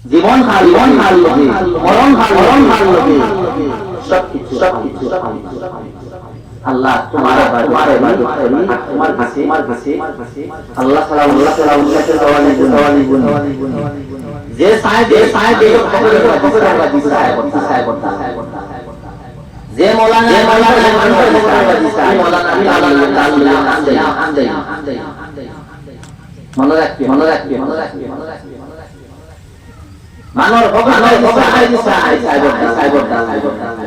জীবন হার লোভে, মরণ হার লোভে, সবকিছু আল্লাহ তোমার ইবাদত করি, আর তোমার কাছে আল্লাহ তাআলা উল্লেখের দেওয়ানি গুণ যে সাহেব যে মৌলানা মনে রাখবে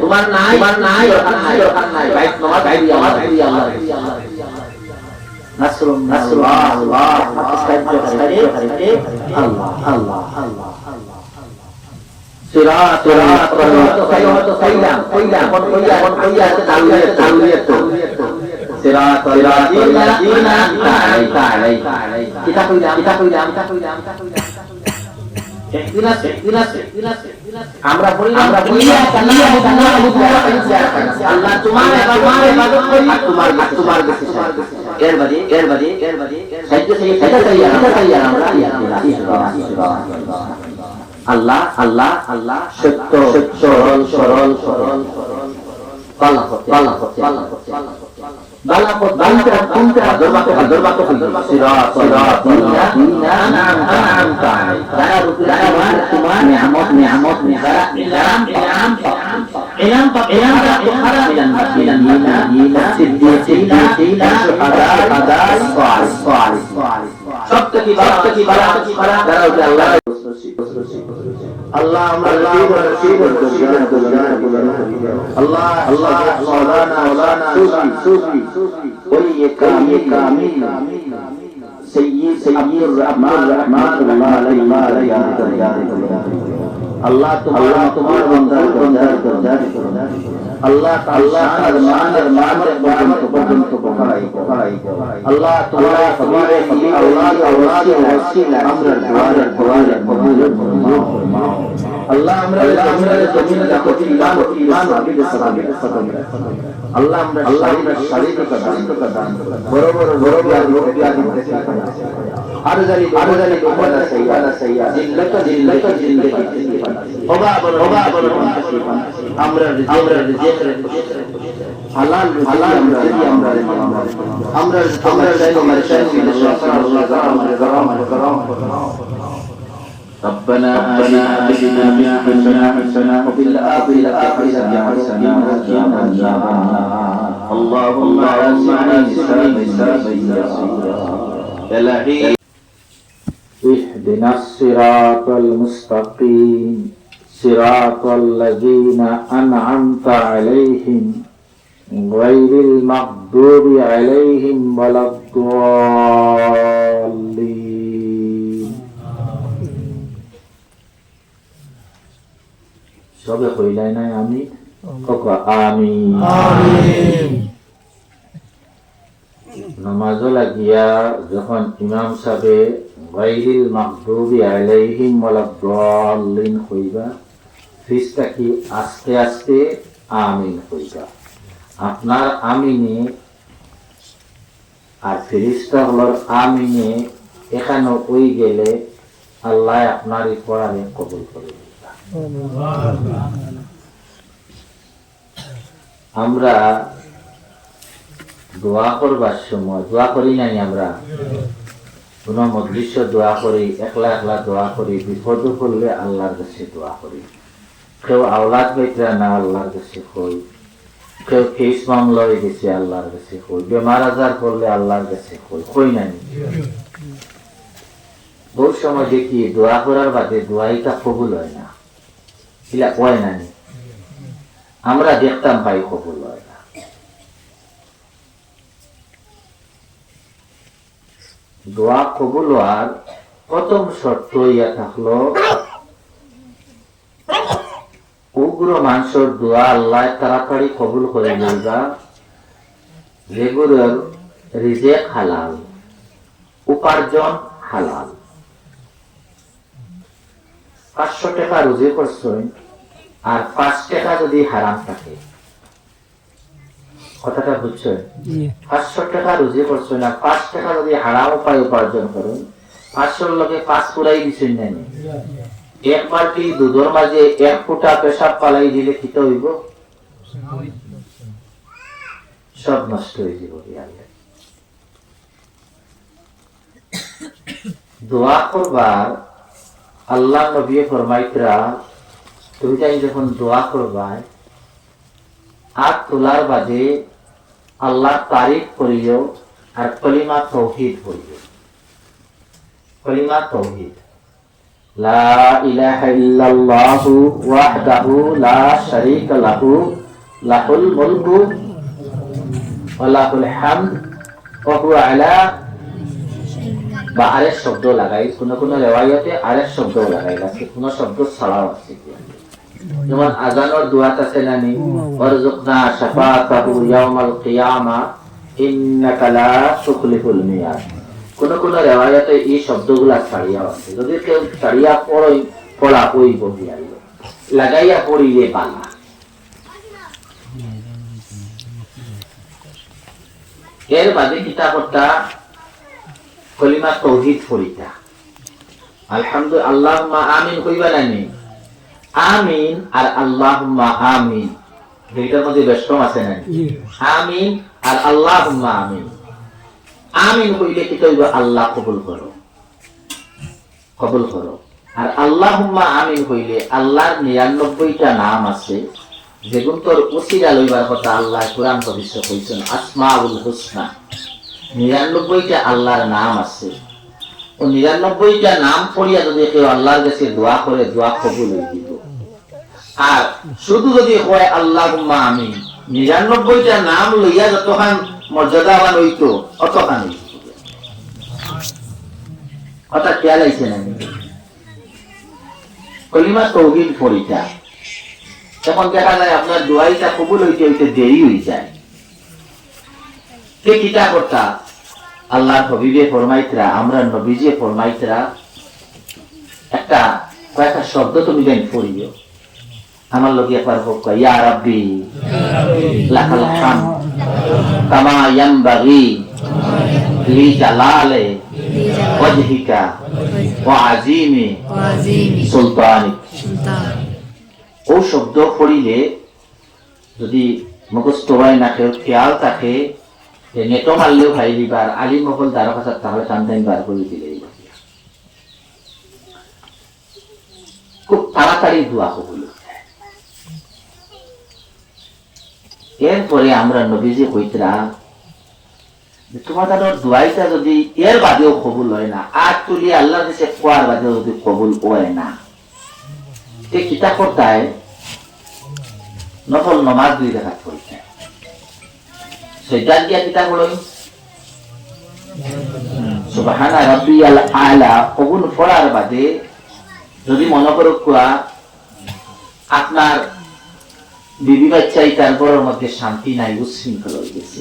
তোমার নাই আমরা আল্লাহ তোমার ইবাদত করি আর তোমার কাছে এর বাদে আল্লাহ সত্য সরল পালন করতে আল্লাহ আমরা আল্লাহ মাওলানা সুফি ওই কামিল সাইয়্যিদ রহমাতুল্লাহ আলাইহি আল্লাহ তোমার বন্দার আল্লাহ তাআলার মান পর্যন্ত পৌঁছাই আল্লাহ তোমার আওলাদ ওয়াসিলা আমরা দুআর কবুল ফরমাও আল্লাহ আমরা জমিন লাখতি ইমান আবিদ সালামের আল্লাহ আমরা শারীরিক দান বড় রোগ ব্যাধি আরজালি দুবালা সাইয়া জিল্লাকা ওবা আমরা রিজিক হালাল আমরা চাইলে ربنا آتنا في الدنيا حسنة وفي الآخرة حسنة وقنا عذاب النار اللهم اجعلنا إلهي اهدنا الصراط المستقيم صراط الذين أنعمت عليهم غير المغضوب عليهم ولا الضالين সবে কইলাই নাই আমি আমিন নামাজ লাগিয়া যখন ইমাম সাহেবে গায়রিল মাগদুবি আলাইহিম ওয়ালাদ-দাল্লিন কইবা ফিসটা কি আস্তে আস্তে আমিন কইবা আপনার আমিনে আর ফেরেশতা হলোর আমিনে এখানে ওই গেলে আল্লাহ আপনার এই পড়ারে কবুল করে আমরা দোয়া করবার সময় দোয়া করি নাই আমরা কোন মজলিসে দোয়া করি একলা দোয়া করি বিপদ করলে আল্লাহর কাছে দোয়া করি কেউ আওলাদ পেত্রা না আল্লাহর কাছে কই কেউ কেস মামলা হয়ে গেছে আল্লাহর কাছে কই বেমার আজার করলে আল্লাহর কাছে কই নাই বহু সময় দেখি দোয়া করার বাদে দোয়াইটা কবুল হয় না ইলা কয় না আমরা দেখতাম ভাই কবুল হয় না দোয়া কবুল হওয়ার প্রথম শর্ত ইয়া থাকলো উগ্র মানুষের দোয়া আল্লাহ তাড়াতাড়ি কবুল করে লইবা যেগুলোর রিজেক হালাল উপার্জন হালাল 500 টাকা রুজি করছেন আর 5 টাকা যদি হারাম থাকে কথাটা বুঝছেন 500 টাকা রুজি করছেন আর 5 টাকা যদি হারাম উপায় উপার্জন করেন 500 লোকে 5 পুরাই দিচ্ছেন না এক বালতি দুধের মাঝে এক ফুটা পেশাব পালাই দিলে খিতে হইব, সব নষ্ট হয়ে যাব। দোয়া করবার আল্লাহ নবী ফরমাইতরা, তুমি তাই যখন দোয়া করবাই হাত তোলার বাদে আল্লাহ তারিফ করিও আর কলিমা তাওহীদ পড়িও। কলিমা তাওহীদ, লা ইলাহা ইল্লাল্লাহু ওয়াহদাহু লা শারীকা লাহু লাহুল মুলকু ওয়া লাহুল হামদ ওয়া হুয়া আলা, বা আরেক শব্দ লাগাই, কোন কোন রিওয়ায়াতে আরেক শব্দ লাগাই আছে, কোন শব্দ ছাড়াও আছে। যেমন আযানের দোয়াত আছে নানি, ওয়ারযুকনা শাফাআতাহু ইয়াউমাল কিয়ামা ইন্নাকা লা তুখলিফুল মিয়াদ। কোন কোন রিওয়ায়াতে এই শব্দগুলা ছাড়িয়া আছে। যদি কেউ ছাড়িয়া পড়া ওই বহিয়া লাগাইয়া পড়িলে বালা। এর বাদে কিতাবটা কলিমা তাওহীদ পড়িতা। আলহামদুলিল্লাহ, আল্লাহুম্মা আমিন কইবা নানি, আমিন আর আল্লাহুম্মা আমিন দুইটার মধ্যে বেশকম আছে না? আমিন আর আল্লাহুম্মা আমিন। আমিন কইলে কি কইব? আল্লাহ কবুল করো, কবুল করো। আর আল্লাহুম্মা আমিন কইলে আল্লাহর 99টা নাম আছে যেগুলো তোর উসিলা লইবার কথা আল্লাহ কুরআন পবিত্র কইছেন, আসমাউল হুসনা। 99টা আল্লাহর নাম আছে। ও 99টা নাম পড়িয়া যদি কেউ আল্লাহর কাছে দোয়া করে, দোয়া কবুল হয়ে দিব। আর শুধু যদি হয় আল্লাহুম্মা আমিন, 99টা নাম লইয়া যতখান মর্যাদাবান হইতো অতখান কথা খেয়াল আইছে না? কলিমা তাওহীদ পড়িতা। এখন দেখা যায় আপনার দোয়াইটা কবুল হইতে হইতে দেরি হয়ে যায়। কে কিতা করতা? আল্লাহ হাবিবে ফরমাইতরা, আমরা নবীজি ফরমাইতরা, একটা কয়েকটা শব্দ তুমি দেন পড়িও। আমার লোক একবার হোক, ইয়া রাব্বি লাকাল হামদ কামা ইয়ানবাগি লি জালালি ওয়াজহিকা ওয়া আযীমি সুলতানিক। ও শব্দ পড়িলে যদি মুখস্থ হয় না, কেউ খেয়াল থাকে, নেটো মারলেও ভাই দিবার আলী মহল দ্বারা কাছে, তাহলে কান্দাইন বার করে দিলে খুব তাড়াতাড়ি দোয়া কবুল। এরপরে আমরা নবীজি কইতরা, তোমাদের দোয়াইটা যদি এর বাদেও কবুল হয় না, আর তুলি আল্লাহর কাছে কোয়ার বাদেও যদি কবুল হয় না, তে কিতা করতায়? নফল নমাজ 2 রাকাত পড়তে। সেটা কি কিতা বলই? সুবহানা রাব্বিয়াল আলা কবুল পড়ার বাদে যদি মনে করো কোয়া আপনার বিবি বাচ্চাই তারপরের মধ্যে শান্তি নাই, উচ্ছৃঙ্খল হয়ে গেছে,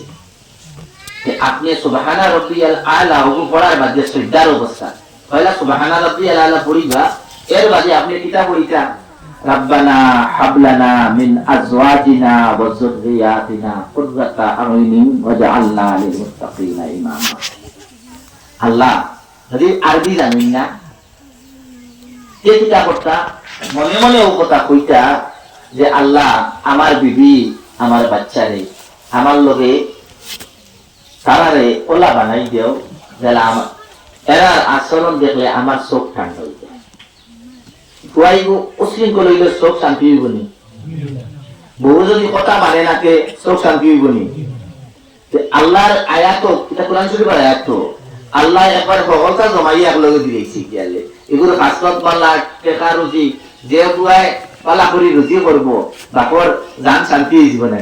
আপনি সুবহানা রাব্বিয়াল আলা কবুল পড়ার বাদে সিজদার অবস্থা পয়লা সুবহানা রাব্বিয়াল আলা পড়িবা। এর বাদে আপনি কিতা পড়িতা? রাব্বানা হাবলানা মিন আজওয়াজিনা ওয়া যুররিয়াতিনা কুররাতা আ'ইউনিন ওয়াজআলনা লিল মুত্তাকিনা ইমামা। আল্লাহ যদি আরবি জানেন না, কে কিতা করতা? মনে মনে ও কথা কইতা যে আল্লাহ আমার বিবি আমার বাচ্চারে আমার লগে তারারে ওলা বানাই দেও, যারা আমার এরা আচরণ দেখলে আমার চোখ ঠান্ডা হয়ে যায়। উশৃঙ্খল হইলে চোখ শান্তি হইব নি? বহু যদি কথা মানে নাকে চোখ শান্তি হইব নি? আল্লাহর আয়াত, এটা কোরআন শরীফের আয়াত, আল্লাহ একবার সকলটা জমাই একলগে দিয়েছি গেলে এগুলো কাজত পাল্লা টেকা রুজি যে বুয়ায় পালা করি রুজি করবো, বাপর জান শান্তি হয়ে যাব না।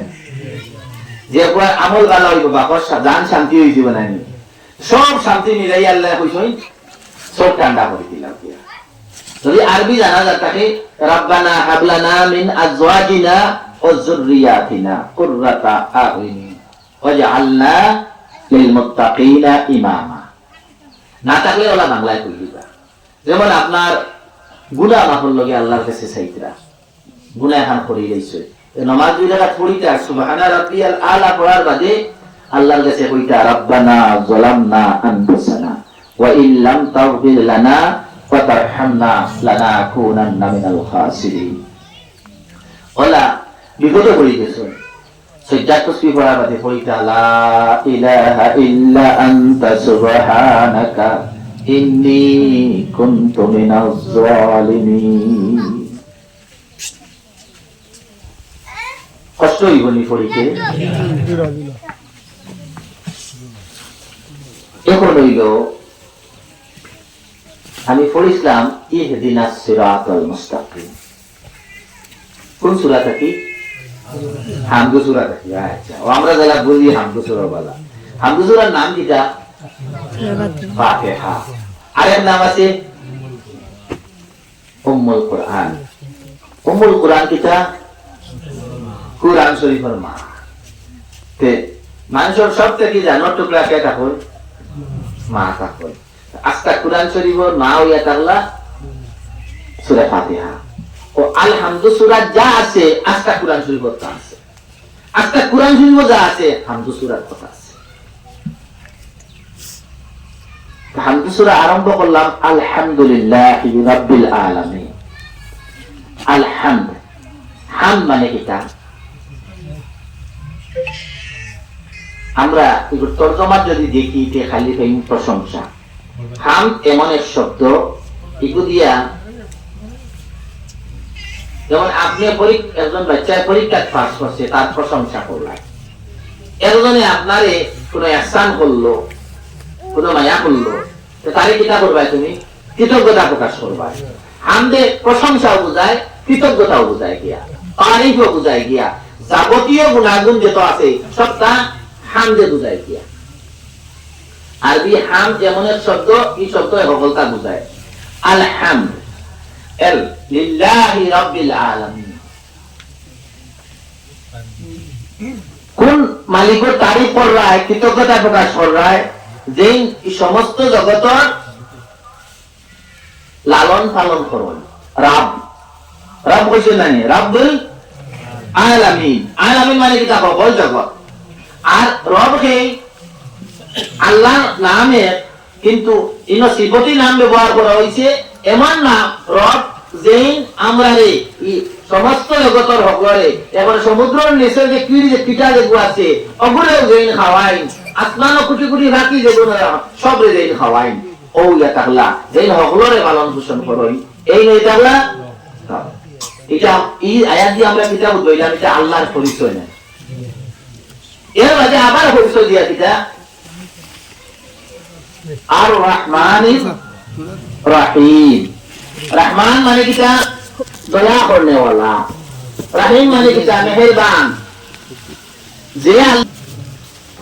যে বুয়ায় আমল বালা হইব, বাপর জান শান্তি হয়ে যাব না। সব শান্তি মিলাই আল্লাহ কইছই চোখ ঠান্ডা করে দিলাম। যদি আরবি জানা যায় তাকে রাব্বানা হাবলানা মিন আজওয়াজিনা ওয়া যুররিয়াতিনা কুররাতা আ'ইউনিন ওয়াজআলনা লিল মুত্তাকিনা ইমামা। না থাকলে ওলা বাংলায় কই দিবা। যেমন আপনার গুনাহ মাফের লগে আল্লাহর কাছে চাইতরা, গুনাহ এখন করি লইছে, নামাজ 2 রাকাত পড়িতা সুবহানা রাব্বিয়াল আলা পড়ার বাদে আল্লাহর কাছে কইতা রাব্বানা যালামনা আনফুসানা ওয়া ইল্লাম তাগফির লানা ওয়া তারহামনা লানাকুনান্না মিনাল খাসিরিন। ওলা বিপদে পড়ে গেছে, সজ্জাত তসবিহ পড়ার বাদে পড়িতা লা ইলাহা ইল্লা আনতা সুবহানাকা ইন্নী কুনতু মিনাজ জালিমিন। কষ্ট হইবনি পড়িতে। এখন হইল আমি পড়িছিলাম ইহদিনাস সিরাতাল মুস্তাকিম। কোন সূরা থেকে? হামদু সূরা থেকে। আচ্ছা, ও আমরা যারা বুঝি হামদু সূরা বলা। হামদু সূরার নাম কিটা? ফাতিহা। আরেক নাম আছে উম্মুল কুরআন। উম্মুল কুরআন কিটা? কুরআন শরীফের মা। তে মানুষের সব থেকে জানো টুকরা কে থাকুন? মা থাকুন। আজকা কুরআন শরীফের মা হইয়া থাকলা সূরা ফাতিহা। ও আলহামদু সূরা যা আছে আজকা কুরআন শরীফের তা আছে। আজকা কুরআন শরীফ যা আছে হামদু সূরার কথা আছে। হামদু সূরা আরম্ভ করলাম আলহামদুলিল্লাহি রাব্বিল আলামিন। আলহামদ, হাম মানে কিটা? আমরা একটু তর্জমা যদি দেখি যে খালি পাই প্রশংসা। হাম এমন এক শব্দ, এগুলো দিয়া যেমন আপনি একজন বাচ্চায় পরীক্ষায় পাস করছে, তার প্রশংসা করলেন। একজনে আপনারে কোন ihsan করলো, কোন মায়া করলো, তো তারে কিতা করবাই? তুমি কৃতজ্ঞতা প্রকাশ করবাই। হামদে প্রশংসাও বোঝায়, কৃতজ্ঞতাও বোঝায় গিয়া, তারিফও বোঝায় গিয়া, যাবতীয় গুণাগুণ যেত আছে সবটা হামদে বোঝায় গিয়া। আরবি হাম এমন এক শব্দ, এই শব্দ সফলতা বোঝায়। আলহামদ এল লিল্লাহি রাব্বিল আলামিন। কোন মালিকের তারিফ করায়, কৃতজ্ঞতা প্রকাশ করায়, যে সমস্ত জগতের লালন পালন করুন। রাব, রাব কইছে না, রাব্বুল আলামিন। আলামিন মানে কি? তা সকল জগৎ। আর রবকে আল্লাহর নামে কিন্তু ইনো সিফতি নাম ব্যবহার করা হয়েছে। এমন নাম রব যেন আমরা রে সমস্ত জগতের সকলে, এবার সমুদ্রের নিচে যে কীটা যেগুলো আছে ওগুলোও যেন খাওয়াই, আসমানও কোটি কোটি বাকি যেগুলো সব রে যেন খাওয়াই। ও ইয়া তাহলা যেন সকলরে পালন পোষণ করই, এই নই তাহলা। এটা এই আয়াত দিয়ে আমরা কিতাব বইলাম, এটা আল্লাহর পরিচয় না। এর মাঝে আবার পরিচয় দিয়া কিতা আর রহমানির রহিম। রহমান মানে কিতা? দয়া করনে वाला। রহিম মানে কিতা? মেহেরবান। যে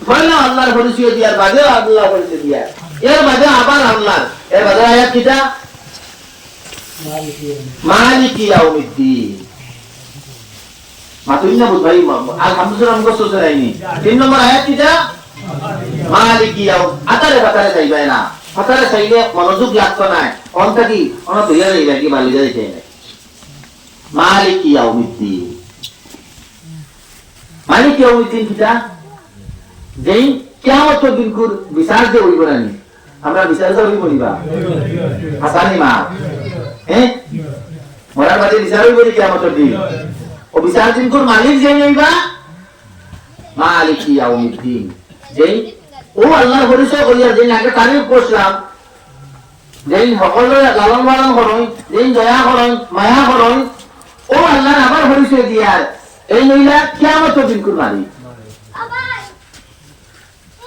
পয়লা আল্লাহর পরিচয় দিয়ার বাদে আল্লাহ পরিচয় দিয়া, এর বাদে আবার আল্লাহ। এর বাদে আয়াত কিতা? মালিকি ইয়াউমিদ্দিন। মাতুই না বুঝ ভাই, আলহামদুলিল্লাহ আমগো সোসরাইনি। 3 নম্বর আয়াত কিটা? মালিকি ইয়াউম। আতারে বাতারে যাইবে না, আতারে চাইলে মনোযোগ লাগতো না, অনটা কি অন তুইয়া যাইবে কি মালি যাইতে না। মালিকি ইয়াউমিদ্দিন। মালিকি ইয়াউমিদ্দিন কিটা? যেই কিয়ামত দিনকুর বিচার যে হইব না, আমরা বিচার যে হইব নিবা হাসানি মা, মরার বাদে বিচার হইব কিয়ামত দিন। ও বিচার দিনকুর মালিক যে হইবা মালিকি ইয়াউমিদ্দিন। যেই ও আল্লাহর পরিচয় করিয়া যেন আগে তারিফ করলাম, যেন সকলের লালন পালন করুন, যেন দয়া করুন, মায়া করুন, ও আল্লাহর আবার পরিচয় দিয়ার এই নইলা কিয়ামত দিনকুর মালিক।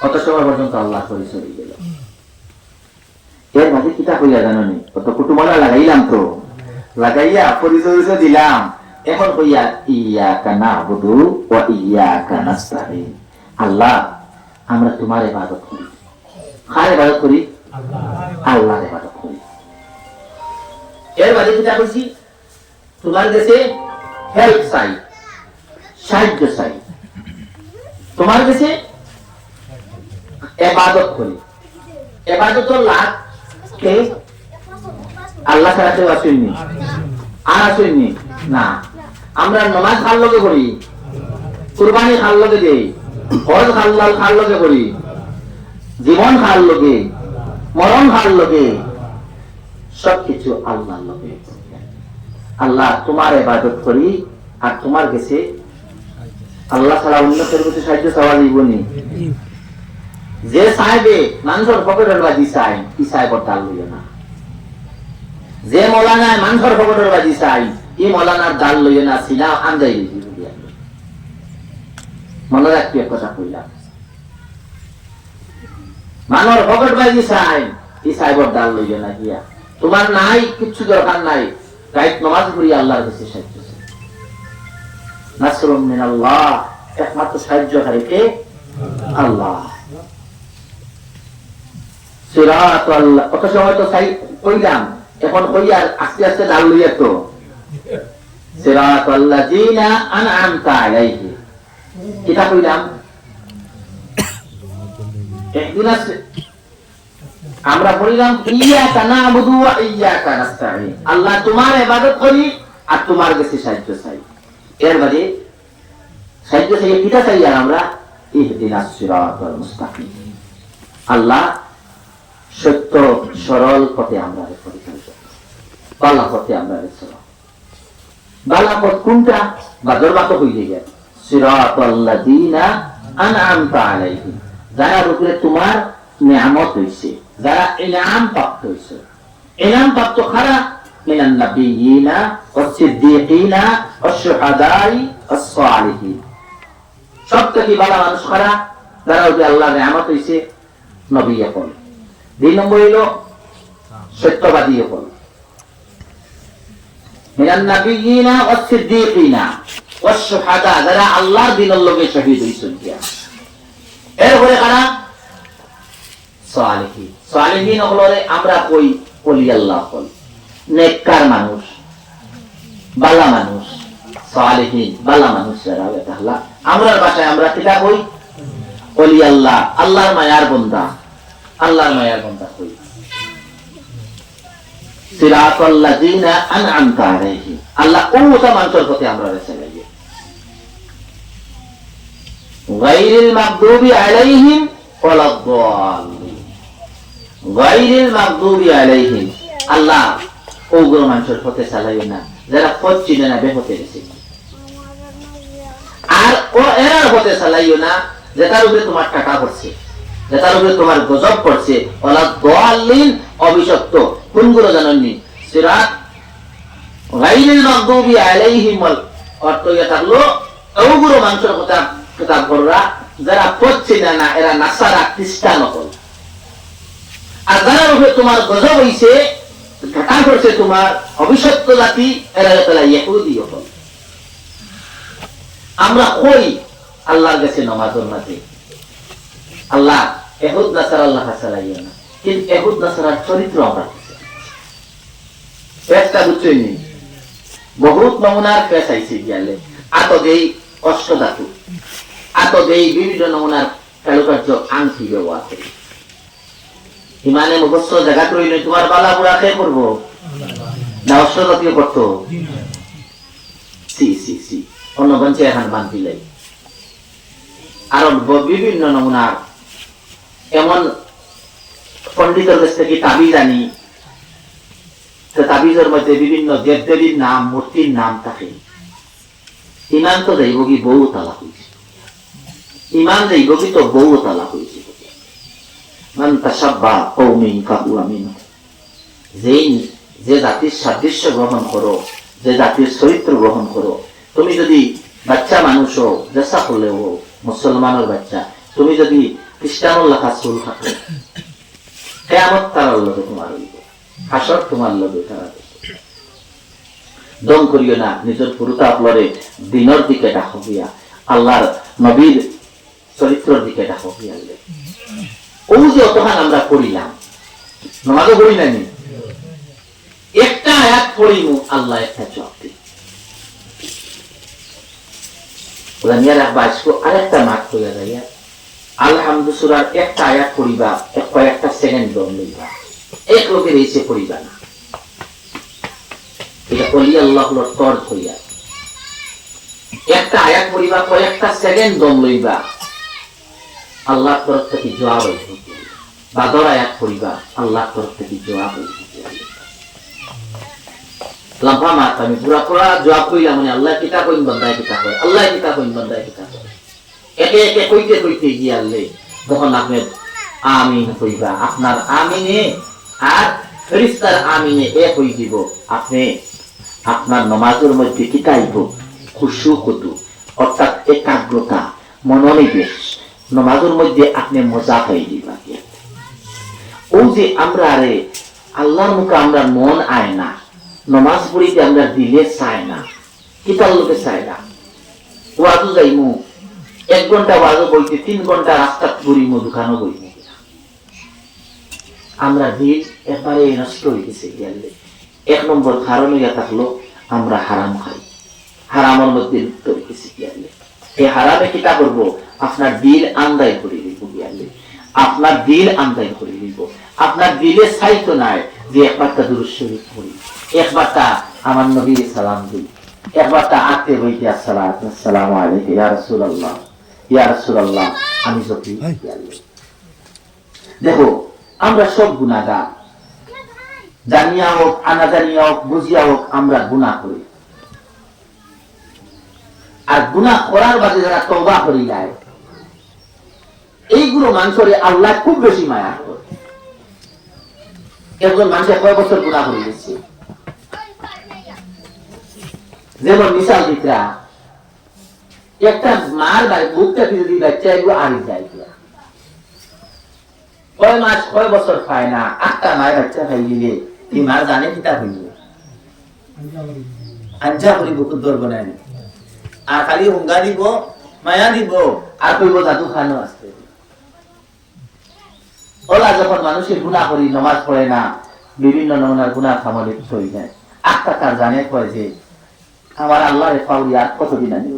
কত সময় পর্যন্ত আল্লাহ পরিচয় গেল। এর মাঝে কিতা হইয়া জানো নি? কত কুটুমলা লাগাইলাম, তো লাগাইয়া পরিচয় দিলাম। এখন কইয়া ইয়াকা না'বুদু ওয়া ইয়াকা নাস্তাঈন। আল্লাহ আমরা তোমার ইবাদত করি। কার ইবাদত করি? আল্লাহর ইবাদত করি। এর বাদে কিতা কইছি? তোমার কাছে হেল্প চাই, সাহায্য চাই, তোমার কাছে ইবাদত করি। ইবাদতের লাভ কে? আল্লাহ ছাড়া কেউ আসেননি, আর আসেননি না। আমরা নামাজ খার লগে করি, কুরবানি খার লগে দেই, হজ খার লগে করি, জীবন খার লগে, মরণ খার লগে, সবকিছু আল্লাহর লগে। আল্লাহ তোমার ইবাদত করি আর তোমার কাছে আল্লাহ ছাড়া অন্য কেউ কিছু সাহায্য চাওয়া যাইবনি। যে চাইবে মানুষের পকেটের বাজি চাই, কি চাইব তার লইও না। যে মৌলানায় মানুষের পকেটের বাজি চাই, কি মৌলানার দাল লইও না, সিনা আন্দাই দিবি। মনে রাখবি এক কথা কইলাম, মানুষ পকেট বাজি চাই, কি চাইব দাল লইও না। গিয়া তোমার নাই কিচ্ছু দরকার নাই, রাইত নামাজ পড়ি আল্লাহর কাছে সাহায্য চাই। নাসরুম মিনাল্লাহ, একমাত্র সাহায্যকারী কে? আল্লাহ। সিরাতাল, কত সময় তো কইলাম, এখন কইয়ার আস্তে আস্তে ডাল লইয়া তো সিরাতাল্লাযিনা আনআমতা আলাইহি, কিতা কইলাম? ইহদিনাস, আমরা বললাম ইয়াকা না'বুদু ওয়া ইয়াকা নাস্তাঈন, আল্লাহ তোমার ইবাদত করি আর তোমার কাছে সাহায্য চাই। এর বাদে সাহায্য চাই কিতা চাই? আর আমরা ইহদিনাস সিরাতাল মুস্তাকিম, আল্লাহ সত্য সরল পথে আমরা পরিচালিত, বালা পথে আমরা চলো। বালা পথ কোনটা? বাদর বাত হইলে গেল সিরাতাল্লাযিনা আনআমতা আলাইহিম, যারা উপরে তোমার নিয়ামত হইছে, যারা ইনাম প্রাপ্ত হইছে। ইনাম প্রাপ্ত কারা? মিনান নাবিয়িনা ওয়াস সিদ্দিকিনা ওয়াস শুহাদাই ওয়াস সালিহিন। সবথেকে ভালো মানুষ কারা? যারা উপরে আল্লাহর নিয়ামত হইছে, নবী এখন। 2 নম্বর হলো সত্যবাদী হল, মিনান নাবিয়িনা ওয়াস সিদ্দিকিনা ওয়াস শুহাদা, যারা আল্লাহর দ্বীনের লগে শহীদ হইছেন। এরপরে কারা? সালিহিন। সালিহিন হলো আমরা কই ওলি আল্লাহ হল, নেককার মানুষ, ভালো মানুষ। সালিহিন ভালো মানুষ যারা, এটা আল্লাহ আমরার ভাষায় আমরা কিতা কই? ওলি আল্লাহ, আল্লাহর মায়ার বান্দা, আল্লাহর মায়ার বান্দা কই। সিরাতাল্লাযিনা আনআমতা আলাইহিম, আল্লাহ ওটা মানুষের প্রতি আমরা রেসে লাগি। গায়রিল মাগদুবি আলাইহিম ওয়ালাদ-দাল্লিন, গায়রিল মাগদুবি আলাইহিম, আল্লাহ ওগুলো মানুষের পথে চালাইও না যারা পথ চিনে না, বেপথে গেছে। আর ও এরার পথে চালাইও না যেটার উপরে তোমার টাকা পড়ছে, যেটার উপরে তোমার গজব পড়ছে। ওয়ালাদ-দাল্লিন, অভিশপ্ত। কোনগুলো জানেননি? সিরাত গায়রিল মাগদুবি আলাইহিম, অর্থ এটা হলো ওগুলো মানুষের কথা কিতাব পড়রা যারা পথ চিনে না, এরা নাসারা, খ্রিস্টান হল। আর যারা রূপে তোমার গজব হইছে, ঘাটা করছে তোমার অভিশপ্ত জাতি, এরা তারা ইহুদি হল। আমরা কই আল্লাহর কাছে নামাজের মাঝে আল্লাহ এহুদ নাসার আল্লাহ চালাইও না, কিন্তু এহুদ নাসারার চরিত্র আমরা পেশটা বুঝছই। বহুত নমুনার পেশ আইছে গিয়ালে, আত দেই অষ্ট ধাতু, আত দেই বিভিন্ন নমুনার কারুকার্য আংটি ব্যবহার করি। ইমানে মুখস্থ জায়গা করি নই, তোমার বালা বুড়া খেয়ে করবো না অষ্ট জাতীয় করতো? সি সি সি, অন্য গঞ্চে এখন বান্ধি লাই। আর বিভিন্ন নমুনার এমন পন্ডিতের কাছ থেকে তাবিজ আনি, তাবিজের মধ্যে বিভিন্ন দেবদেবীর নাম, মূর্তির নাম থাকে। ইমান তো যাইব কি বহু তালা হয়েছে, ইমান যাইব কি তো বহু তালা হয়েছে। মান তাশাব্বাহা বিকওমিন ফাহুয়া মিনহুম, যে জাতির সাদৃশ্য গ্রহণ করো, যে জাতির চরিত্র গ্রহণ করো। তুমি যদি বাচ্চা মানুষ হো, জেসা হলেও মুসলমানের বাচ্চা, তুমি যদি খ্রিস্টানের লেখা চুল থাকে, কিয়ামত তার লগে তোমার হইব, হাসর তোমার লগে তারা। দম করিও না, নিজের পুরুতা আপলরে দিনের দিকে ডাকো গিয়া, আল্লাহর নবীর চরিত্রের দিকে ডাকো গিয়া। ও যে অতখান আমরা পড়িলাম, নামাজও পড়ি নাই, একটা আয়াত পড়িমু, আল্লাহ একটা জবাব দিই। আরেকটা মাঠ কইয়া যাইয়া আলহামদুলিল্লাহ সূরার একটা আয়াত পড়িবা, কয়েকটা সেকেন্ড দম লইবা, এক লোকের এসে পড়িবা না। এটা ওলি আল্লাহর তর কইয়া একটা আয়াত পড়িবা, কয়েকটা সেকেন্ড দম লইবা, আল্লাহর তরফ থেকে জবাব হইবে। বাদর আয়াত পড়িবা, আল্লাহর তরফ থেকে জবাব হইবে। লম্বা মাত আমি পুরা পুরা জবাব কইলাম মানে আল্লাহ কিতা কইন বান্দায় কিতা কয় আল্লাহ কিতা কইন বান্দায় কিতা কয় একে একে কইতে কইতে গিয়ালে তখন আপনি আমিন কইবা আপনার আমিনে আর ফেরেশতার আমিনে এক হই দিব আপনি আপনার নামাজের মধ্যে কিতাইব খুশু কতু অর্থাৎ একাগ্রতা মনোনিবেশ নামাজের মধ্যে আপনি মজা পাই দিবা ও যে আমরা রে আল্লাহর মুখে আমরা মন আয় না নামাজ পড়িতে আমরা দিলে চায় না কিতার লোকে চায় না ওয়াজু যাইমু 1 ঘন্টা ওয়াজু বলতে 3 ঘন্টা রাস্তা ঘুরিমু দোকানও বইমু আমরা দিল এবারে নষ্ট হয়ে গেছে গেলে 1 নম্বর কারণ হইয়া থাকলো আমরা হারাম খাই হারামের মধ্যে লিপ্ত হয়ে গেছি গেলে এই হারামে কিতা করব আপনার দিল আন্দায় করে দিব গেলে আপনার দিল আন্দায় করে দিব আপনার দিলে চাইতো নাই যে একবারটা দুরূদ শরীফ পড়ি একবারটা আমার নবীর সালাম দিই একবারটা আতে বইতে আসসালামু আলাইকুম ইয়া রাসূলুল্লাহ আমি যদি দেখো আমরা সব গুনাহগার জানিয়া হোক আনাজানিয়া হোক বুঝিয়া হোক আমরা গুনাহ করি আর গুনাহ করার বাদে যারা তওবা করি যায় এইগুলো মানুষের আল্লাহ খুব বেশি মায়া করে একজন মানুষের কয় বছর গুনাহ করে গেছে যেমন মিশাল দিকরা একটা মার ভাই বুকটা যদি বাচ্চা এগুলো আড়ি যায় কয় মাস কয় বছর খায় না 8টা মায়ের বাচ্চা খাই দিলে এই মা জানে কিতা হইবে আজ্জা করি বুকুর দর বানায় আর খালি হুঙ্গা দিব মায়া দিব আর কইব জাদু খানো আসতে ওলা যখন মানুষের গুনাহ করি নামাজ পড়ে না বিভিন্ন নমুনার গুনাহ খামারে হয়ে যায় 8টা কার জানে কয় যে আমার আল্লাহর পাউরি আর কতদিন আমি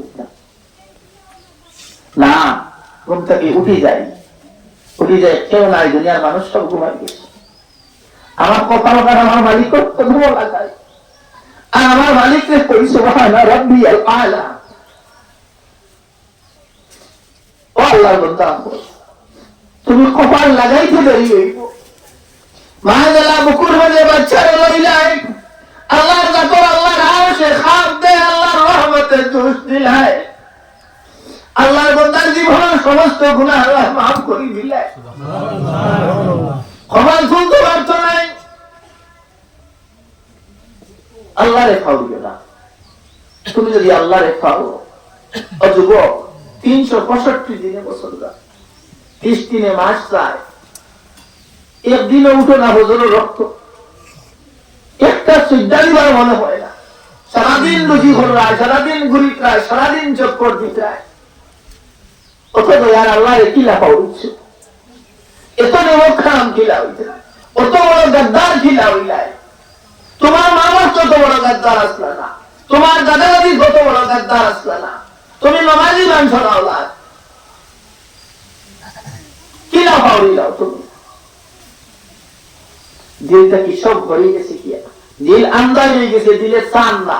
না ঘুম থেকে উঠে যায় কেউ নাই দুনিয়ার মানুষ সব ঘুমাই গেছে আমার কপাল আমার মালিক কত ঘুমো লাগায় আর আমার মালিককে কই সুবহান রাব্বিয়াল আলা ও আল্লাহর বান্দা তুমি কপাল লাগাইতে দেরি হইব মাহাজালা বুকুর হলে বাচ্চারে লইলাই আল্লাহর জাতর আল্লাহর আরশে খাপ দে আল্লাহর রহমতে জোশ দিলাই আল্লাহর বান্দার জীবনের সমস্ত গুনাহ আল্লাহ maaf করে দিলেন সুবহানাল্লাহ কপাল খুলতে পারত নাই আল্লাহরে পাওয়া না তুমি যদি আল্লাহরে পাও অযুবক 365 দিনে বছর যায় 30 দিনে মাস যায় একদিনও উঠো না হুজুরের রক্ত একটা সিদ্ধান্তবার মনে হয় না সারাদিন রুজি ঘোরায় সারাদিন ঘুরি খায় সারাদিন চক্কর দিতায় অথচ আর আল্লাহরে কিলা পাওয়া উঠছে এত নেমক খাম কিলা হইতে অত বড় গাদ্দার কিলা হইলায় তোমার মামার কত বড় গাদ্দার আসলা না তোমার দাদা দাদি কত বড় গাদ্দার আসলা না তুমি নমাজি মানুষ আওলাদ কিলা পাওয়া তুমি দিলটা কি সব ভরে গেছে কি দিল আন্দাজ হয়ে গেছে দিলে চান না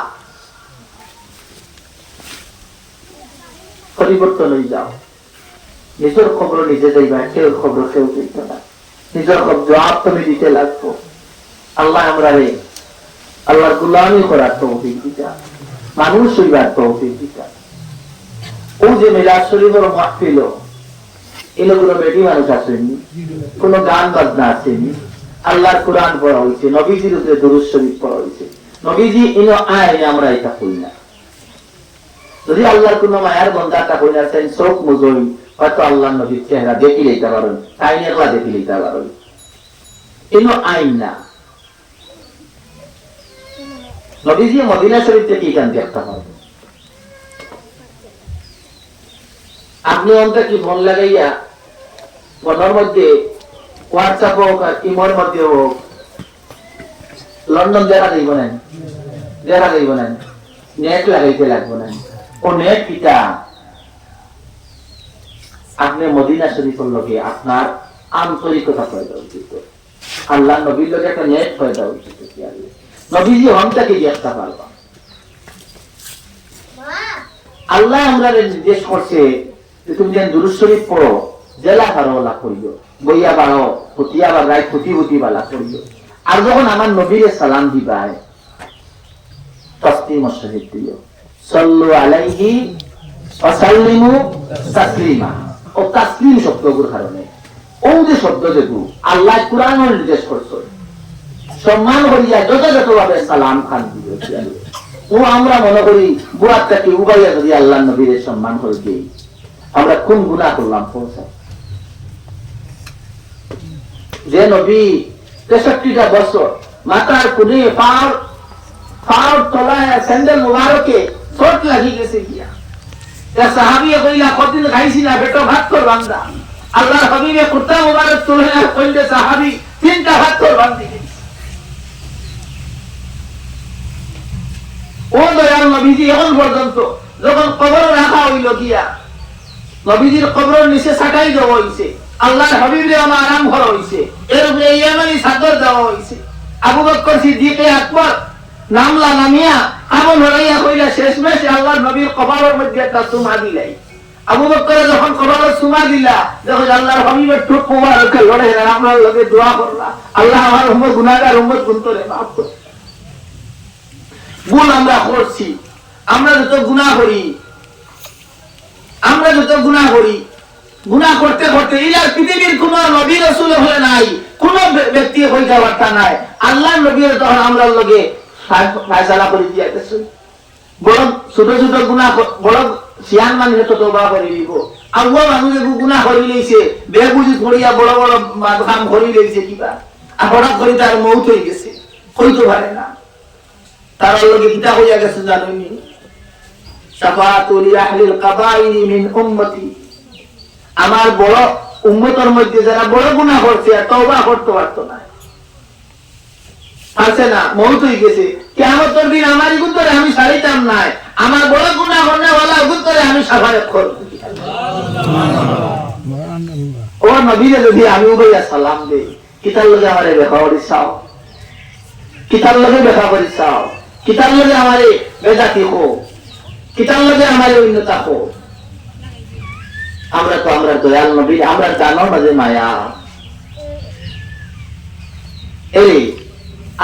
পরিবর্তন হয়ে যাও নিজের খবর নিজে যাইবা কেউ খবর কেউ দিতে না নিজের জবাব তুমি দিতে লাগবো আল্লাহ আমরা রে আল্লাহর গুলামি করার তৌফিক দিতা মানুষ হইবার তৌফিক দিতা ও যে মিলাদ শরীফের মাহফিল এলো কোনো বেটি মানুষ আসেনি কোনো গান বাজনা আসেনি আল্লাহর কোরআন পড়া হয়েছে নবীজির উপরে দুরূদ শরীফ পড়া হয়েছে নবীজি ইনো আয় আমরা এটা করি না যদি আল্লাহর কোন মায়ার বন্দাটা কই না সেন চোখ মুজই হয়তো আল্লাহর নবীর চেহারা দেখি লইতে পারেন আইনের লা দেখি লইতে পারেন ইনো আইন না নবীজি মদিনা শরীফ থেকে গান দেখতে হবে আপনি অন্তত কি মন লাগাইয়া মনের মধ্যে হোয়াটসঅ্যাপ হোক আর ইমোর মধ্যে হোক লন্ডন দেখা যাইব না নেট লাগাইতে লাগবো না ও নেট কিটা আপনি মদিনা শরীফের লগে আপনার আন্তরিকতা পয়দা উচিত আল্লাহ নবীর লগে একটা নেট পয়দা উচিত নবীজি হমটাকে দেখতে পারবা আল্লাহ আমরা নির্দেশ করছে যে তুমি যেন দুরূদ শরীফ পড়ো জেলা কারোলা করিও বইয়া বাড়ো ফুটিয়া বাড়াই ফুটি ফুটি বালা করিও আর যখন আমার নবীরে সালাম দিবাই তাসলিমের সহিত দিও। সাল্লু আলাইহি ওয়া সাল্লিমু তাসলিমা। ও তাসলিম শব্দগুলোর কারণে ও যে শব্দ যেগুলো আল্লাহ কুরআনের নির্দেশ করছে, সম্মান করিয়া যথাযথভাবে সালাম খান দিও। ও আমরা মনে করি বুয়ারটাকে উগাইয়া যদি আল্লাহ নবীর সম্মান করে দিই, আমরা কোন গুনাহ করলাম? যে নবী 63টা বছর মাথার কোণে পাওয়ার তলায় স্যান্ডেল মুবারকে চোট লাগি গেছে গিয়া, সাহাবিয়ে কইলা কতদিন খাইছি না বেটো ভাত কর বান্দা। আল্লাহর হাবিবে কুর্তা মুবারক তুলে কইলে সাহাবী 3টা ভাত কর বান্দি। ও দয়াল নবীজি এখন পর্যন্ত যখন কবর রাখা হইল গিয়া, নবীজির কবরের নিচে ছাটাই দেওয়া হইছে, আল্লাহর হাবিবে আমার আরাম করা হইছে, এর উপরে ইয়ামানি চাদর দেওয়া হইছে। আবু বকর সিদ্দিক আকবর নামলা নামিয়া আমল হইয়া কইলা শেষমেশ আল্লাহর নবীর কবরের মধ্যে একটা চুমা দিলাই। আবু বকর যখন কবরের চুমা দিলা, যখন আল্লাহর হাবিবের ঠোঁট মুবারকে লড়ে আপনার লগে দোয়া করলা, আল্লাহ আমার উম্মত গুনাহগার উম্মত গুনতরে মাফ করে। ভুল আমরা করছি, আমরা যত গুনাহ করি, গুনাহ করতে করতে ইলার পৃথিবীর কোন নবী রাসূল হয়ে নাই, কোন ব্যক্তি হইতে পারতা নাই। আল্লাহর নবীর তখন আমরা লগে ফায়সালা করে দিয়া গেছে। বড় ছোট ছোট গুনাহ বড় সিয়ান মানুষ তো তওবা করে দিব, আর ও মানুষ গুনাহ করে লইছে, বেবুজি করিয়া বড় বড় কাম করে লইছে কিবা, আর হঠাৎ করে তার মওত হয়ে গেছে, কইতে পারে না। তার লগে কিতা হইয়া গেছে জানেননি? শাফাআতুল আহলিল কাবাইরি মিন উম্মতি, আমার বড় উম্মতের মধ্যে যারা বড় গুনাহ করছে আর তওবা করতে পারতো না, পারছে না, মওত হয়ে গেছে। কিয়ামতের দিন আমার গুণরে আমি ছাড়িতাম না, আমার বড় গুনাহ করনে ওয়ালা গুণরে আমি শাফায়াত করব। ও নবীরে যদি আমি উবাইয়া সালাম দেই, কিতার লগে আমারে দেখা করিছাও, কিতার লগে দেখা করিছাও, কিতার লগে আমারে বেজাতি হো, কিতার লগে আমারে উন্নতা হো। আমরা তো আমরা দয়াল নবী, আমরা জানো মাঝে মায়া। এই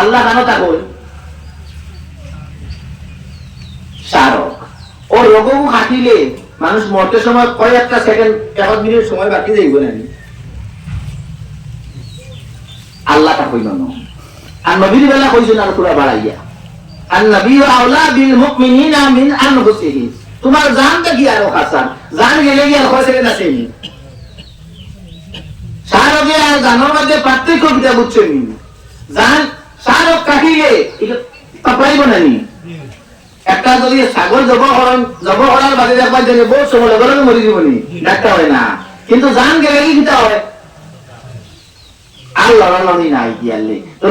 আল্লাহ জানো তা কই শারক ও রোগও হাঁটিলে মানুষ মরতে সময় কয়েকটা সেকেন্ড 1 মিনিট সময় বাকি যাইব না, আল্লাহ তা কইল না। আর নবীর বেলা কইছেন আর পুরা বাড়াইয়া, আর নবী আওলা বিল মুমিনিনা মিন আনফুসিহিম, তোমার জানটা কি আরো হাসান, জান গেলে কি আর কইছে না সেই শারকে আর জানোর মধ্যে পার্থক্য কিটা বুঝছেন? জান শারক কাটিলে এটা পাপাইব না নি। একটা যদি ছাগল জবাই করার বাদে দেখবা যে বহুত সময় লাগে মরে যাবনি, ডাক্তার হয় না, কিন্তু জান গেলে কি কিটা হয়? আল্লাহ নবী নাই দিয়ালে তো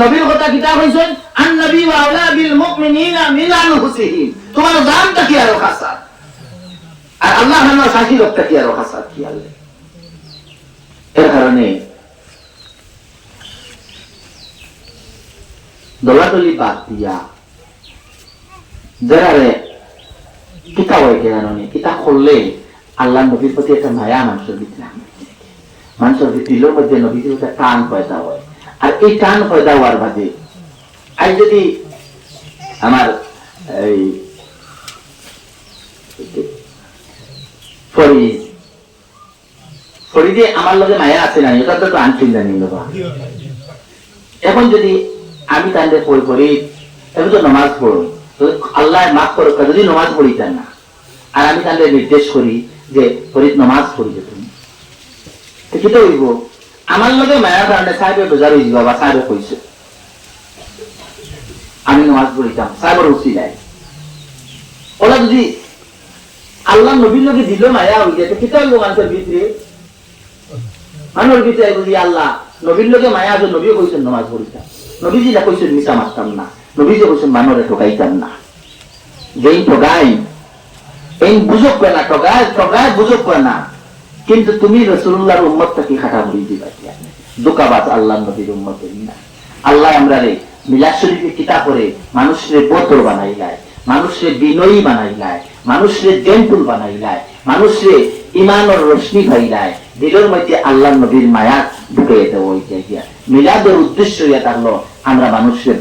নবীর কথা কিতাব হইছেন আন নবী ওয়া আওলা বিল মুমিনিনা মিন আনফুসিহিম, তোমার জানটা কি আরো খাসা, আর আল্লাহ আমার সাথী লোকটা কি আরো খাসা কি আল্লাহ। এর কারণে দলাদলি বাদ দিয়া যারা কিতা হয় জানি, কিতা করলে আল্লাহ নবীর প্রতি একটা মায়া মানুষের ভিতরে, মানুষের দিলের মধ্যে নবীর একটা টান পয়দা হয়। আর এই টান পয়দা হওয়ার বাদে আজ যদি আমার এই ফরিদে আমার লগে মায়া আছে না, এটা তো আনছিল জানি বাবা। এখন যদি আমি তাদের পড়ি আমি তো নমাজ পড়ো, আল্লাহ মাফ করো, যদি নমাজ পড়িতেন না আর আমি তাদের নির্দেশ করি যে ফরিদ নমাজ পড়িবে তুমি, কি তো হইব? আমার লগে মায়ার কারণে সাহেবের বোঝার হয়ে যাবা, সাহেবে কইছে আমি নমাজ পড়িতাম, সাহেবের উচিত নাই। ওরা যদি আল্লাহ নবীর লগে দিল মায়া হয়ে যায়, কি তো হইব মানুষের ভিতরে? মানুষের ভিতরে বুঝি আল্লাহ নবীর লগে মায়া আছে, নবীও কইছেন নমাজ পড়িতাম, নবীজি না কইছেন মিশা মারতাম না, নবীজি কইছেন মানুষে ঠকাইতাম না। যেই ঠগাই এই বুঝক করে না, ঠগায় বুঝক করে না, কিন্তু তুমি রাসূলুল্লাহর উম্মতটা কি খাটা ভুলি দিবা, দোকাবাজ আল্লাহ নবীর উম্মত না। আল্লাহ আমরা রে মিলাদ শরীফে কিতাব পড়ে মানুষের বোতল বানাইলায়, মানুষের বিনয়ী বানাইলায়, মানুষের জেন্টুল বানাইলায়, মানুষের ইমানের রোশনি ভাইলায়, দিলের মধ্যে আল্লাহ নবীর মায়া ঢুকিয়ে দেওয়া ওই জায়গায়। মিলাদের উদ্দেশ্য ইয়া থাকলো আমরা মানুষের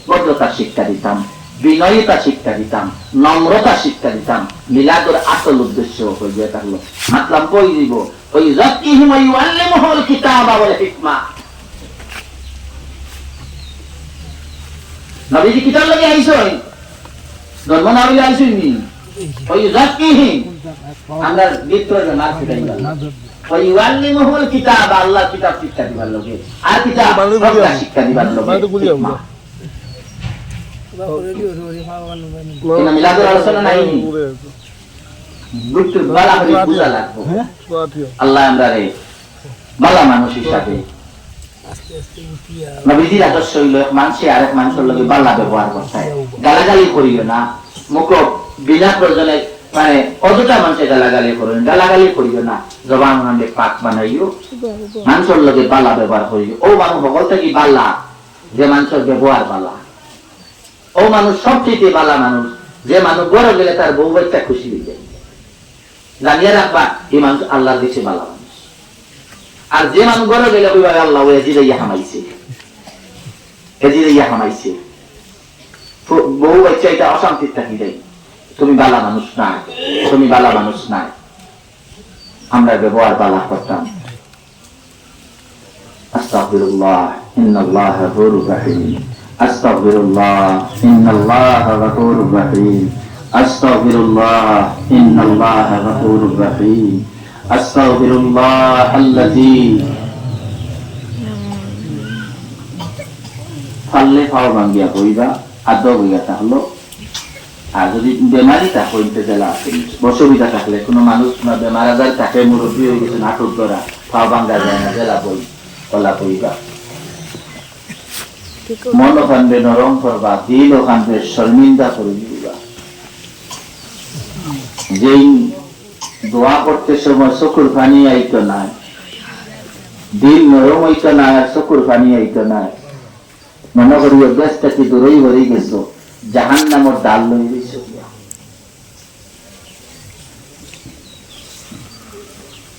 ভদ্রতার শিক্ষা দিতাম, বিনয়তা শিক্ষা দিতাম, নম্রতা শিক্ষা দিতাম। মিলাদুর আসল উদ্দেশ্য হয়ে থাকলো মাতলাম কই দিব ওই যাক্কিহিম ওয়া ইউআল্লিমুহুল কিতাবা ওয়াল হিকমা। নবীজি কিতাব লাগি আইছেন, ধর্ম না হইলে আইছেন নি ওই যাক্কিহিম। আমরা গীতরে মার শিখাইলাম ওই ইউআল্লিমুহুল কিতাবা, আল্লাহ কিতাব শিক্ষা দিবার লগে আর কিতাব শিক্ষা দিবার লগে। মিলাদুর আলোচনা নাই, বালা করে বুঝা লাগবো। আল্লাহ আমরা রে বালা মানুষ হিসাবে নবীজির আদর্শ হইল মানুষে আরেক মানুষের লগে বালা ব্যবহার করতে, গালাগালি করিও না, মুখ বিনা প্রয়োজনে মানে অযথা মানুষের গালাগালি করিও, গালাগালি করিও না, জবান নামে পাক বানাইও, মানুষের লগে বালা ব্যবহার করিও। ও মানুষ সকল থেকে বালা যে মানুষের ব্যবহার বালা, ও মানুষ সবচেয়ে বালা মানুষ যে মানুষ বড় গেলে তার বউ বাচ্চা খুশি হয়ে যায়। জানিয়ে রাখবা এই মানুষ আল্লাহর দেশে বালা মানুষ। আর যে মানুষ বড় গেলে ওই আল্লাহ এজিরাইয়া হামাইছে, এজিরাইয়া হামাইছে, বউ বাচ্চা এটা অশান্তির থাকি যায়, তুমি বালা মানুষ নাই, তুমি বালা মানুষ নাই। আমরা ব্যবহার বালা করতাম। আস্তাগফিরুল্লাহ ইন্নাল্লাহা গফুরুর রহিম, আস্তাগফিরুল্লাহ ইন্নাল্লাহা গফুরুর রহিম, আস্তাগফিরুল্লাহ ইন্নাল্লাহা গফুরুর রহিম, আস্তাগফিরুল্লাহাল্লাযী ফাললে ফাও ভাঙ্গিয়া কইবা আদব হইয়া থাকলো। আর যদি বেমারি থাকে ইন্তেজালা আছে, অসুবিধা থাকলে কোনো মানুষ বেমার আজার থাকে, মুরব্বী হয়ে গেছে, নাটক ধরা, ফাও ভাঙ্গা যায় না, জেলা বই কলা কইবা। মন ওখানে নরম করবা, দিল ওখানে শর্মিন্দা করে দিবা। যেই দোয়া করতে সময় চকুর পানি আইতো না, দিল নরম হইতো না, চকুর পানি আইতো না, মনে করি অভ্যাস থেকে দূরেই হয়ে গেছো, জাহান্নামের ডাল লই গেছো।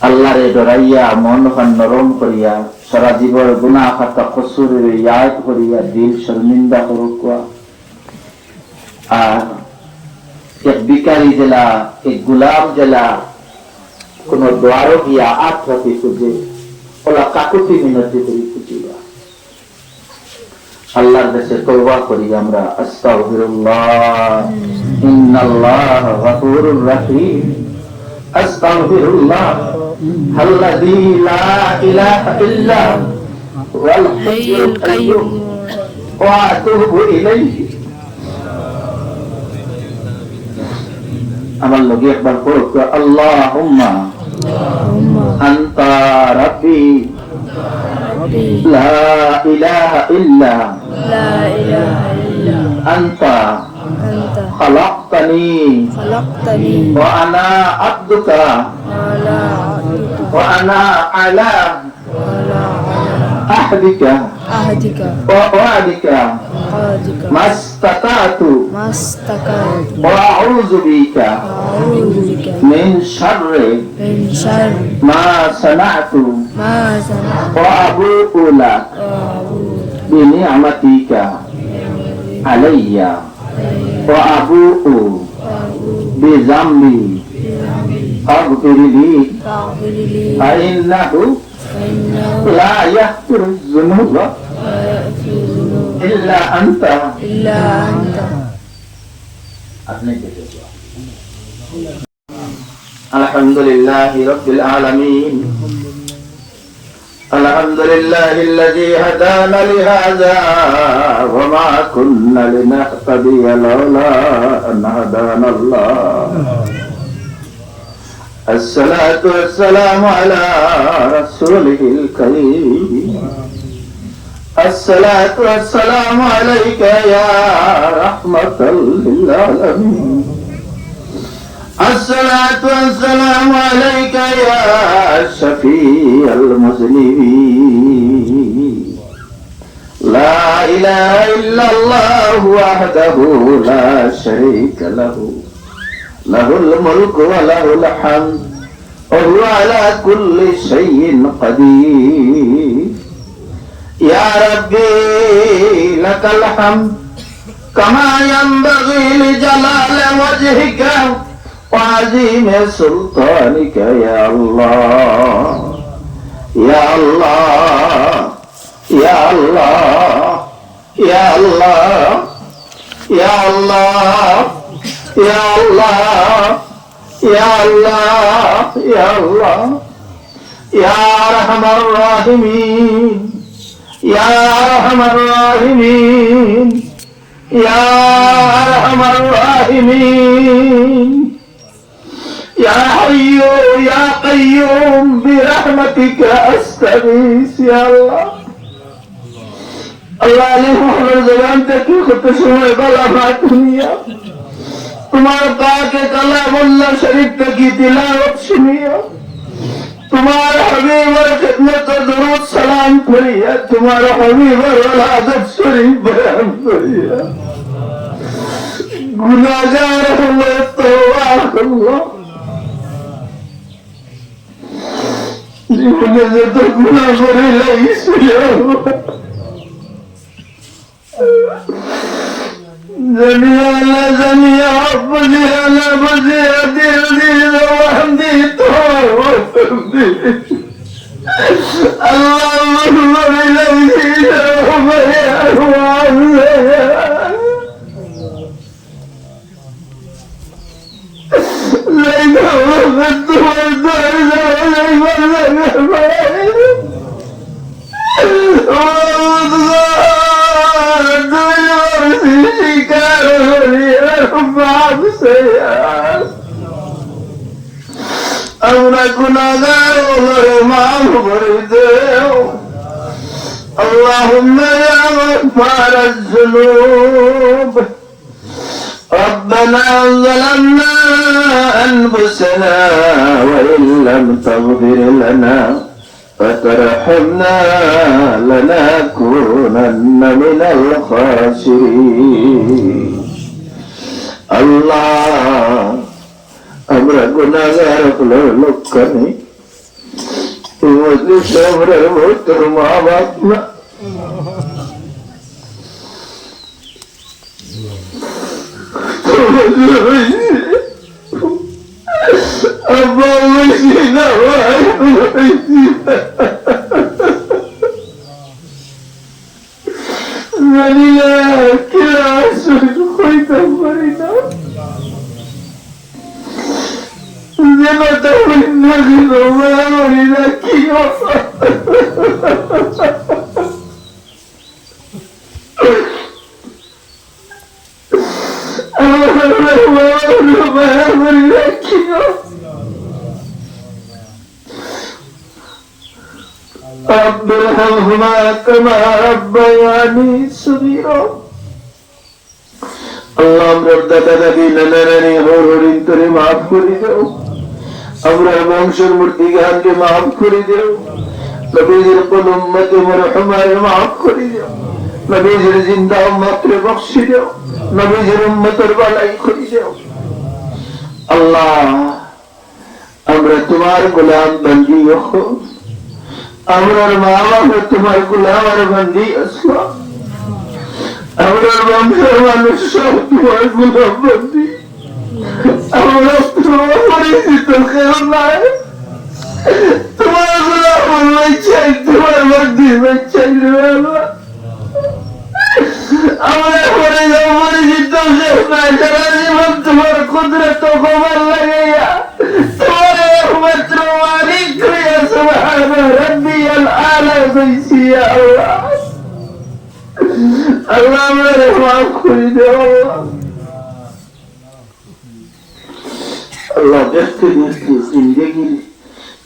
আল্লাহরে ডরাইয়া মন ওখান নরম করিয়া সারা জীবন গুনাহ খাতা কসুরের ইয়াদ করিয়া দিল শর্মিন্দা করুক। আর এক বিকারি জেলা, এক গুলাম জেলা কোন দ্বারও গিয়া আত্মাকে খুঁজে ওলা কাকুতি মিনতি করি খুঁজিবা। আল্লাহর কাছে তওবা করি আমরা, আস্তাগফিরুল্লাহ ইন্নাল্লাহা গফুরুর রহিম, আস্তাগফিরুল্লাহ আল্লাযী লা ইলাহা ইল্লা হুয়াল হাইয়ুল কাইয়্যুম ওয়া আতুবু ইলাইহি। আমার লগে একবার পড়ো, আল্লাহুম্মা আনতা রাব্বি লা ইলাহা ইল্লা আনতা খালাকতানি ওয়া আনা আবদুকা ওয়া আনা আলা আহদিকা ওয়া ওয়াদিকা মাস্তাতাতু ওয়া আউযু বিকা মিন শাররি মা সানাতু ওয়া আবুউ লাক বিনি'মাতিকা আলাইয়া ওয়া আবুউ বিযামবি ফাগফিরলি ফাইন্নাহু লা ইয়াগফিরুয যুনুবা ইল্লা আনতা। আপনি আলহামদুলিল্লাহি রাব্বিল আলামিন, আলহামদুলিল্লাহিল্লাযী হাদানা লিহাযা ওয়া মা কুন্না লিনাহতাদিয়া লাওলা আন হাদানাল্লাহ। আসসালাতু ওয়াসসালামু আলা রাসূলিল কারীম, আসসালাতু ওয়াসসালামু আলাইকা ইয়া রাহমাতাল লিল আলামিন, আসসালাতু ওয়াসসালামু আলাইকা ইয়া শাফিআল মুজলিমিন। লা ইলাহা ইল্লাল্লাহু ওয়াহদাহু লা শারীকা লাহু, লাহুল মুলকু ওয়া লাহুল হামদ ওয়া হুয়া আলা কুল্লি শাইইন কাদির। ইয়া রাব্বি লাকাল হামদ كما ينبغي لجلال وجهك وعظيم سلطانك يا الله يا الله يا الله يا الله يا الله يا الله يا الله يا الله يا أرحم الراحمين يا أرحم الراحمين يا أرحم الراحمين يا حي يا قيوم برحمتك أستغيث يا الله الله عليه জবান থেকে কত সময় বলা বাত শুনিয়া তোমার পাকে কালামুল্লাহ শরীফ থেকে তিলাওয়াত শুনিয়া তোমার হাবিবের খিদমত দরুদ সালাম করিয়া তোমার হাবিবের ওলাদত শরীফ বয়ান করিয়া গুনাহগার হলে তওবা করলো জীবনে যত গুনাহ করে লাগিয়েছিল জানিয়া জানিয়া বুঝিয়া বুঝিয়া দিল দিল হামদি তো আল্লাহ মরে লাগিয়েছিল আমরা গুনাহগার মাফ করে দেও اللهم يا غفار الذنوب ربنا ظلمنا أنفسنا وإن لم تغفر لنا وترحمنا لنكونن من الخاسرين الله আমরা গুনাহগার হলো লক্ষ্য নেই আমরা তোর মা বাপ না আব্বা বলছি না ভাই বলছি জানি না কে আসলে হইতে পারি না যেন তেমন নাকি মরি না কি رب ارحمهما كما ربياني صغيرا আল্লাহ আমার দাদা দাদি নানা নানি হরিণ করে মাফ করে দাও আমরা বংশের মূর্তি গানকে মাফ করে দাও নবীজির কোন উম্মতে মরহুমারে মাফ করে দাও নবীজির জিন্দা উম্মতরে বখশি দাও নবীজির উম্মতের বালাই করে দাও আল্লাহ আমরা তোমার গোলাম বন্দী হো আমরা মা বাবা তোমার গোলাম আর বন্দী আসো আমরা বংশের মানুষ সব তোমার গোলাম বন্দী আমরা তোমার পরিচিত কেউ নাই তোমার গোলাম চাই তোমার বন্দী চাই আমরা পরিচিত কেউ নাই সারা জীবন তোমার কুদরত কবর লাগাইয়া তোমার একমাত্র মালিক হইয়া সুবহান রাব্বিয়াল আলা কইছি আল্লাহ আল্লাহ আমারে মাফ করে দাও আল্লাহ দেখতে দেখতে জিন্দগি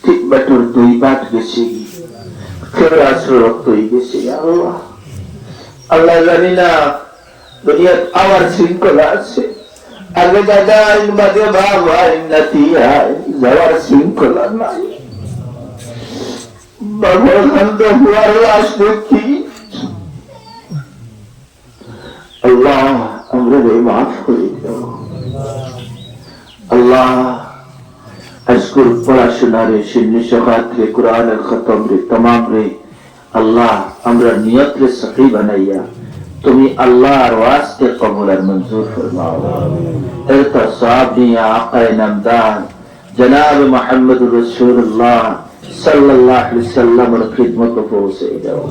ঠিক বাটর দুই বাট গেছে ফের আসর রক্ত হয়ে গেছে আল্লাহ আল্লাহ জানি না দুনিয়াত আমার শৃঙ্খলা আছে আগে দাদা বাদে বাবা নাতি যাওয়ার শৃঙ্খলা নাই বাবার খান্দ হুয়ার লাশ দেখি আল্লাহ আমরা মাফ করে দাও আল্লাহ আজকুর পড়াশোনা রে সিন্নি সকাত রে কোরআনের খতম রে তমাম রে আল্লাহ আমরা নিয়ত রে সহি বানাইয়া তুমি আল্লাহর ওয়াস্তে কবুল আর মঞ্জুর ফরমাও। ইরতাসাব নিয়ে আকায়ে নামদার জনাব মুহাম্মদুর রাসূলুল্লাহ সাল্লাল্লাহু আলাইহি ওয়াসাল্লামের খিদমত পৌঁছে দাও।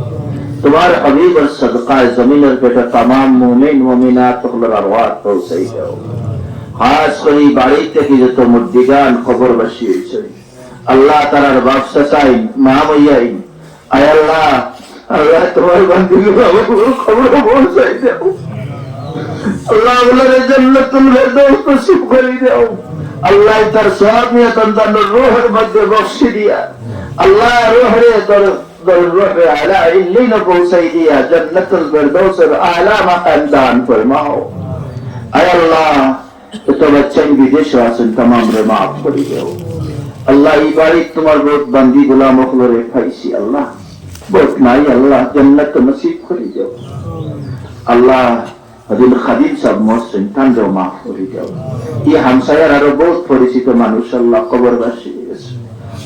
তোমার হাবিবের সদকায়ে জমিনের পেটে तमाम মুমিন মুমিনাত গুলোর আরওয়াহ পৌঁছে দাও। খাস করে বাড়ি থেকে যত মুর্দিগান খবর বসিয়েছে আল্লাহ তাআলার বাদশা চাই মা মাইয়াই আয় আল্লাহ, আল্লাহ তোমার বান্দিগুলো খবর পৌঁছে দাও। আল্লাহ ওনাদের জান্নাতুল ফেরদাউস নসিব করে দাও। আল্লাহ তার সওয়াব নিয়ে তার রূহের মধ্যে বখশি দিয়া আল্লাহ রূহে রূহে আলা ইল্লিন পৌঁছে দিয়া জান্নাতুল ফেরদাউসের আলা মাকাম দান ফরমাও। আয় আল্লাহ তো বাচ্চা বিদেশে আছেন तमाम রে maaf করে দাও। আল্লাহ এই বাড়ি তোমার বহুত বান্দি গোলাম ওগুলোরে পাইছি আল্লাহ, বহুত নাই আল্লাহ জান্নাত নসিব করে দাও। আল্লাহ হযরত খাদিম সাহেব মোহসিন তানকেও maaf করে দাও। এই হামসায়ার আরো বহুত পরিচিত মানুষ আল্লাহ কবরবাসী হয়েছে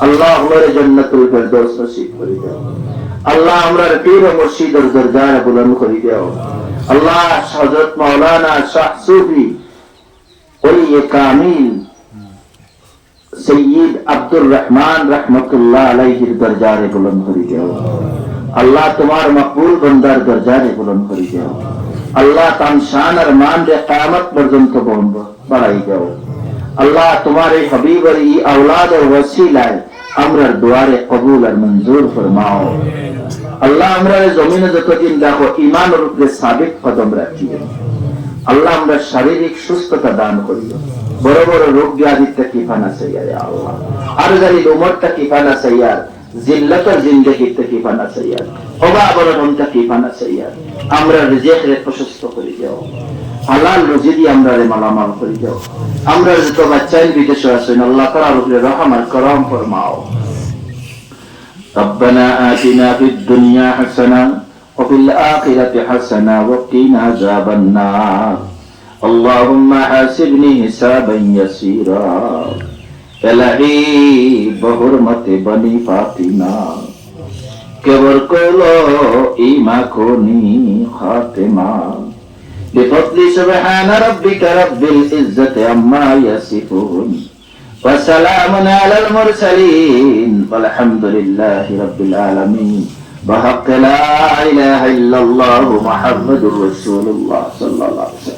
আল্লাহ ওগুলোরে জান্নাতুল ফেরদাউস নসিব করে দাও। আল্লাহ আমরার পীর ও মুর্শিদের দরজায় বুলন্দ করে দাও। আল্লাহ হযরত মাওলানা শাহ সুফি ওলি কামিল সৈয়দ আব্দুর রহমান রহমতুল্লাহ আলাইহির দরজারে বুলন্দ করে দাও। আল্লাহ তোমার মকবুল বান্দার দরজারে বুলন্দ করে দাও। আল্লাহ তার শান আর মান রে কিয়ামত পর্যন্ত বাড়াই দাও। আল্লাহ তোমার এই হাবিবের এই আওলাদ এর ওসিলায় আমরার দুয়ারে কবুল আর মঞ্জুর ফরমাও। আল্লাহ আমরা জমিনে যতদিন দেখো ঈমানের উপরে সাবিত কদম রাখিও। আল্লাহ আমরা শারীরিক সুস্থতা দান করিও। বড় বড় রোগ ব্যাধি থেকে ফানা চাইয়া আল্লাহ, আর জানি উমরটা কি ফানা চাইয়া, জিল্লাতের জিন্দেগি থেকে ফানা চাইয়া, অভাবরণ থেকে ফানা চাইয়া আমরা রিজিকের প্রশস্ত করে দাও। হালাল রুজি দিয়ে আমরা মালামাল করে দাও। আমরা যত বাচ্চাই বিদেশে আছেন আল্লাহ তাআলার উপরে রহম আর করম ফরমাও। ربنا آتنا في الدنيا حسنة وفي الآخرة حسنة وقنا عذاب النار اللهم حاسبني حسابا يسيرا إلهي بحرمة بني فاطمة كبر كلو إما كوني خاتمة بفضل سبحان ربك رب العزة عما يصفون وسلام على المرسلين والحمد لله رب العالمين بحق لا إله إلا الله محمد رسول الله صلى الله عليه وسلم.